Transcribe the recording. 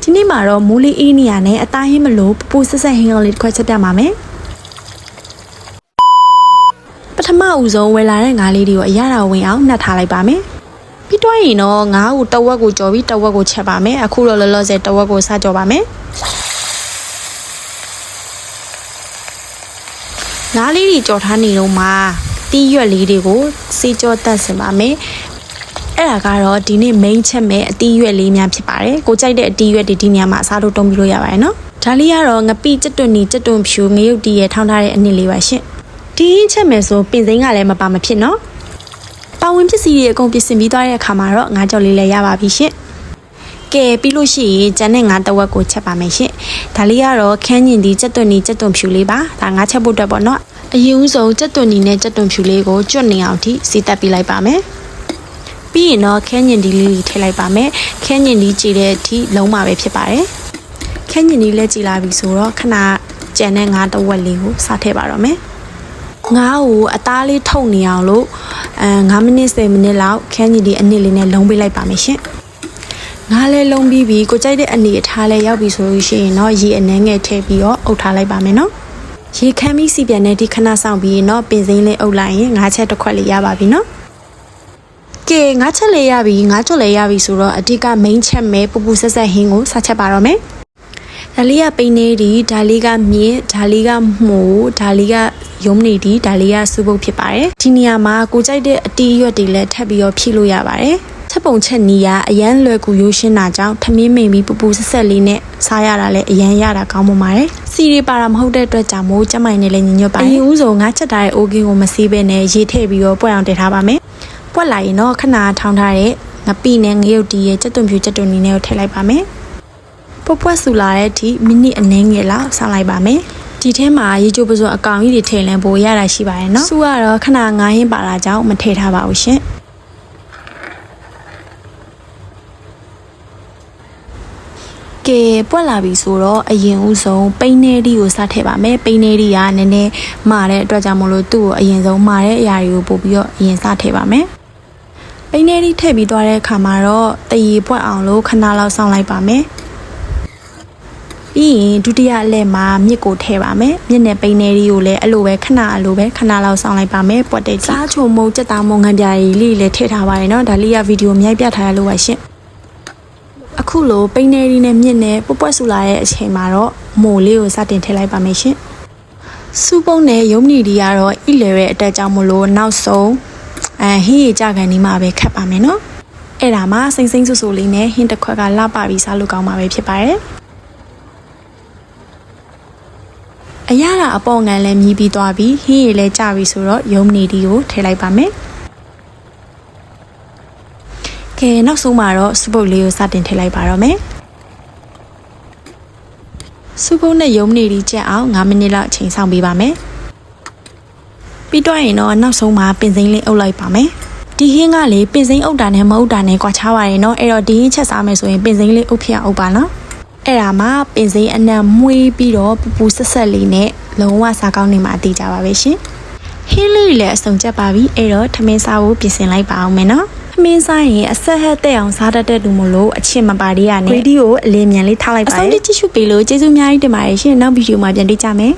ဒီနေ့မှာတော့မိုးလေးအေးနေရနဲ့အသားဟင်းမလို့ပူဆက်ဆက်ဟင်းကောင်းလေးတစ်ခွက်ချက်ပြပါမယ်ပထမဦးဆုံးဝယ်လာတဲ့ငါးလေးတွေကိုအရသာဝင်အောင်နှက်ထားလိုက်ပါမယ်ပြီးတော့ရင်တော့ငါးကိုတဝက်ကိုကြော်ပြီးတဝက်ကိုချက်ပါမယ်အခုတော့လောလောဆယ်တဝက်ကိုစကြော်ပါမယ်ငါးလေးတွေကြော်ထားနေတော့မှတီးရွက်လေးတွေကိုစေးကြောတက်စင်ပါမယ်အဲ့ဒါကတော့ဒီနေ့ main ချက်မဲ့အတီးရွက်လေးများဖြစ်ပါတယ်ကိုကြိုက်တဲ့အတီးရွက်တွေဒီနေရာမှာအစားလို့တုံးပြီးလို့ရပါတယ်နော်ဒါလေးကတော့ငပိကြက်တွန်နီကြက်တွန်ဖြူငရုတ်တီးရဲ့ထောင်းထားတဲ့အနည်းလေးပါရှင့်ဒီချက်မဲ့ဆိုပင်စိမ်းကလည်းမပါမဖြစ်နော်ပါဝင်ပစ္စည်းတွေအကုန်ပြင်ဆင်ပြီးသွားတဲ့အခါမှာတော့ငါးကြော်လေးလည်းရပါပြီရှင့်ကဲပြီးလို့ရှိရင်ကျန်တဲ့ငါးတဝက်ကိုချက်ပါမယ်ရှင့်ဒါလေးကတော့ခန်းညင်ဒီကြက်တွန်နီကြက်တွန်ဖြူလေးပါဒါငါးချက်ဖို့အတွက်ပေါ့နော်အရင်ဦးဆုံးကြက်တွန်နီနဲ့ကြက်တွန်ဖြူလေးကိုကျွတ်နေအောင်ထိစီတက်ပေးလိုက်ပါမယ်ပြီးရင်တော့ခန်းညင်ဒီလေးထည့်လိုက်ပါမယ်ခန်းညင်ဒီကြည်တဲ့အထိလုံးမှာပဲဖြစ်ပါတယ်ခန်းညင်ဒီလည်းကြည်လာပြီဆိုတော့ခဏကြံတဲ့ငါးတဝက်လေးကိုစားထည့်ပါတော့မယ်ငါးကိုအသားလေးထုတ်နေအောင်လို့9မိနစ်10မိနစ်လောက်ခန်းညင်ဒီအနည်းလေးနဲ့လုံးပေးလိုက်ပါမယ်ရှင်ငါးလဲလုံးပြီးပြီကိုကြိုက်တဲ့အနေအထားလဲရောက်ပြီဆိုလို့ရှိရင်တော့ရေအနှဲငယ်ထည့်ပြီးတော့အုပ်ထားလိုက်ပါမယ်နော်ရေခမ်းပြီးစီပြန်တဲ့ဒီခဏဆောင်ပြီးတော့ပင်စိမ်းလေးအုပ်လိုက်ရင်ငါးချက်တစ်ခွက်လေးရပါပြီနော်ကဲငါးချက်လေးရပြီငါးကြော်လေးရပြီဆိုတော့အဓိက main ချက်မဲပူပူဆက်ဆက်ဟင်းကိုစားချက်ပါတော့မယ်ဒါလေးကပိန်းနေဒီဒါလေးကမြင့်ဒါလေးကမှုဒါလေးကရုံးနေဒီဒါလေးကစူပုတ်ဖြစ်ပါတယ်ဒီနေရာမှာကိုကြိုက်တဲ့အတီးရွက်တွေလည်းထပ်ပြီးတော့ဖြည့်လို့ရပါတယ်ချက်ပုံချက်နီးကအရန်လွယ်ကူရိုးရှင်းတာကြောင့်ထမင်းမိန်ပြီးပူပူဆက်ဆက်လေးနဲ့စားရတာလည်းအရန်ရတာကောင်းပါပါတယ်စီရီပါတာမဟုတ်တဲ့အတွက်ကြောင့်မိုးကျမိုင်နဲ့လည်းညညွတ်ပါတယ်အရင်ဦးဆုံးငါချက်ထားတဲ့အိုးကင်းကိုမစေးပဲနဲ့ရေထည့်ပြီးတော့ပွက်အောင်တည်ထားပါမယ်ပွက်လာရင်တော့ခဏထောင်းထားတဲ့ငပိနဲ့ငရုတ်တီရဲ့ကြက်သွန်ဖြူကြက်သွန်နီနဲ့ကိုထည့်လိုက်ပါမယ်ပွက်ဆူလာတဲ့အထိမိနစ်အနည်းငယ်လောက်ဆောင်းလိုက်ပါမယ်ဒီထဲမှာရေချိုးပစုံအကောင်ကြီးတွေထည့်လန်းပိုရတာရှိပါတယ်နော်စူကတော့ခဏငားဟင်းပါတာကြောင့်မထည့်ထားပါဘူးရှင်ကဲပွက်လာပြီဆိုတော့အရင်ဦးဆုံးပိန်းနေဒီကိုစားထည့်ပါမယ်ပိန်းနေဒီကနည်းနည်းမာတဲ့အတွက်ကြောင့်မလို့သူ့ကိုအရင်ဆုံးမာတဲ့အရာတွေကိုပို့ပြီးတော့အရင်စားထည့်ပါမယ်ပိန်းနေဒီထည့်ပြီးသွားတဲ့အခါမှာတော့တရီပွက်အောင်လို့ခဏလောက်စောင့်လိုက်ပါမယ်ပြီးရင်ဒုတိယအလဲမှာမြစ်ကိုထည့်ပါမယ်မြစ်နဲ့ပိန်းနေဒီကိုလည်းအဲ့လိုပဲခဏလောက်စောင့်လိုက်ပါမယ်ပွက်တဲ့စားချုံမုံကြက်သားမုံငံပြားကြီးလေးလည်းထည့်ထားပါတယ်နော်ဒါလေးကဗီဒီယိုမြိုက်ပြထားရလို့ပါရှင့်အခုလိုပိန်းနေရီနဲ့မြင့်နဲ့ပွက်ဆူလာတဲ့အချိန်မှာတော့မိုးလေးကိုစတင်ထည့်လိုက်ပါမယ်ရှင်စူပုံးနဲ့ရုံးနီဒီကတော့ဣလေရဲ့အတက်ကြောင့်မလို့နောက်ဆုံးဟင်းရကြကန်ဒီမှာပဲခတ်ပါမယ်နော်အဲ့ဒါမှစိမ့်စိမ့်ဆူဆူလေးနဲ့ဟင်းတစ်ခွက်ကလှပပြီးစားလို့ကောင်းမှာပဲဖြစ်ပါတယ်အရသာအပေါ်ငံလည်းမြည်ပြီးသွားပြီးဟင်းရလည်းကြပြီဆိုတော့ရုံးနီဒီကိုထည့်လိုက်ပါမယ်ကဲနောက်ဆုံးမှာတော့စပုတ်လေးကိုစတင်ထည့်လိုက်ပါတော့မယ်စပုတ်နဲ့ရုံးနေဒီချက်အောင်9မိနစ်လောက်အချိန်ဆောင်ပေးပါမယ်ပြီးတော့ရင်တော့နောက်ဆုံးမှာပင်စိမ်းလေးအုပ်လိုက်ပါမယ်ဒီဟင်းကလေပင်စိမ်းအုပ်တာနဲ့မအုပ်တာနဲ့ကွာခြားပါတယ်နော်အဲ့တော့ဒီဟင်းချက်စားမယ်ဆိုရင်ပင်စိမ်းလေးအုပ်ဖြစ်အောင်အုပ်ပါနော်အဲ့ဒါမှပင်စိမ်းအနံမွေးပြီးတော့ပူပူဆက်ဆက်လေးနဲ့လုံးဝစားကောင်းနေမှာအသေးကြပါပဲရှင်ဟင်းလေးလည်းအစုံချက်ပါပြီအဲ့တော့ထမင်းစားဖို့ပြင်ဆင်လိုက်ပါအောင်မယ်နော်မင်းစားရင်အဆက်ဟက်တဲ့အောင်စားတတ်တဲ့လူမလို့အချစ်မပါရရနဲ့ဗီဒီယိုအလင်းမြန်လေးထားလိုက်ပါအဆုံးထိကြည့်ရှုပေးလို့ကျေးဇူးအများကြီးတင်ပါတယ်ရှင်နောက်ဗီဒီယိုမှာပြန်တွေ့ကြမယ်